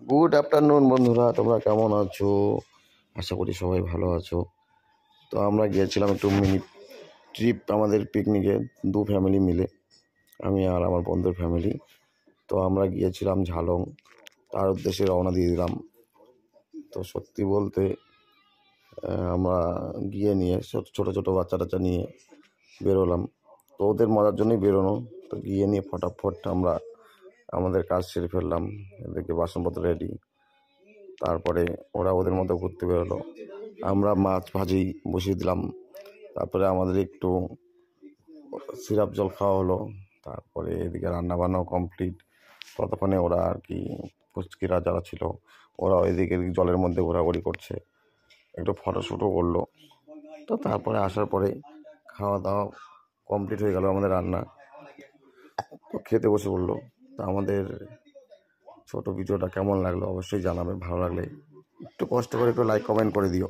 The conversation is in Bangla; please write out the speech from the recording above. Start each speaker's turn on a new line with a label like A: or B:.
A: গুড আফটারনুন বন্ধুরা, তোমরা কেমন আছো? আশা করি সবাই ভালো আছো। তো আমরা গিয়েছিলাম একটু মিনি ট্রিপ, আমাদের পিকনিকে, দু ফ্যামিলি মিলে, আমি আর আমার বন্ধুর ফ্যামিলি। তো আমরা গিয়েছিলাম ঝালং, তার উদ্দেশ্যে রওনা দিয়ে দিলাম। তো সত্যি বলতে আমরা গিয়ে নিয়ে ছোটো ছোটো বাচ্চা টাচ্চা নিয়ে বেরোলাম। তো ওদের মজার জন্যই বেরোনো। তো গিয়ে নিয়ে ফটাফট আমরা আমাদের কাজ সেরে ফেললাম, এদেরকে বাসনপত্র রেডি। তারপরে ওরা ওদের মতো ঘুরতে বেরোলো, আমরা মাছ ভাজি বসিয়ে দিলাম। তারপরে আমাদের একটু সিরাপ জল খাওয়া হলো। তারপরে এদিকে রান্নাবান্নাও কমপ্লিট। ততক্ষণে ওরা আর কি, পুচকিরা যারা ছিল ওরা ওইদিকে জলের মধ্যে ঘোরাঘুরি করছে, একটু ফটোশ্যুটও করলো। তো তারপরে আসার পরে খাওয়া দাওয়া কমপ্লিট হয়ে গেল, আমাদের রান্না। তো খেতে বসে পড়লো। তো আমাদের ছোটো ভিডিওটা কেমন লাগলো অবশ্যই জানাবে। ভালো লাগলে একটু কষ্ট করে একটু লাইক কমেন্ট করে দিও।